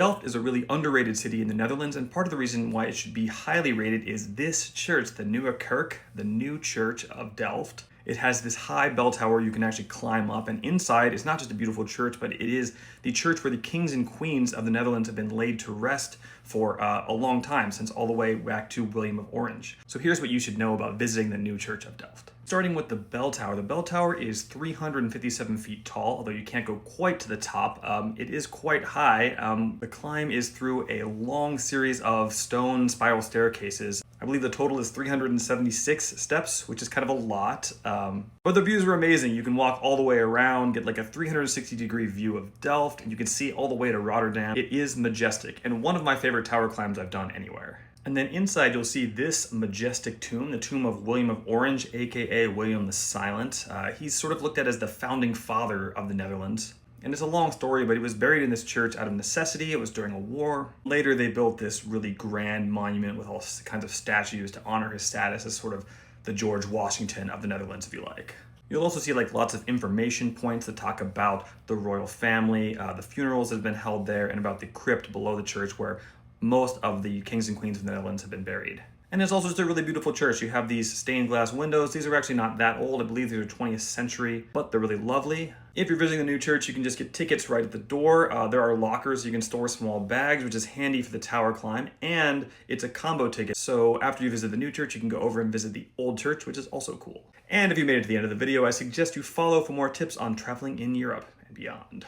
Delft is a really underrated city in the Netherlands, and part of the reason why it should be highly rated is this church, the Nieuwe Kerk, the New Church of Delft. It has this high bell tower you can actually climb up, and inside it's not just a beautiful church, but it is the church where the kings and queens of the Netherlands have been laid to rest for a long time, since all the way back to William of Orange. So here's what you should know about visiting the New Church of Delft. Starting with the bell tower. The bell tower is 357 feet tall, although you can't go quite to the top. It is quite high. The climb is through a long series of stone spiral staircases. I believe the total is 376 steps, which is kind of a lot. But the views are amazing. You can walk all the way around, get like a 360-degree view of Delft, and you can see all the way to Rotterdam. It is majestic, and one of my favorite tower climbs I've done anywhere. And then inside you'll see this majestic tomb, the tomb of William of Orange, aka William the Silent. He's sort of looked at as the founding father of the Netherlands. And it's a long story, but he was buried in this church out of necessity. It was during a war. Later they built this really grand monument with all kinds of statues to honor his status as sort of the George Washington of the Netherlands, if you like. You'll also see like lots of information points that talk about the royal family, the funerals that have been held there, and about the crypt below the church where most of the kings and queens of the Netherlands have been buried. And it's also just a really beautiful church. You have these stained glass windows. These are actually not that old. I believe these are 20th century, but they're really lovely. If you're visiting the new church, you can just get tickets right at the door. There are lockers. You can store small bags, which is handy for the tower climb, and it's a combo ticket. So after you visit the new church, you can go over and visit the old church, which is also cool. And if you made it to the end of the video, I suggest you follow for more tips on traveling in Europe and beyond.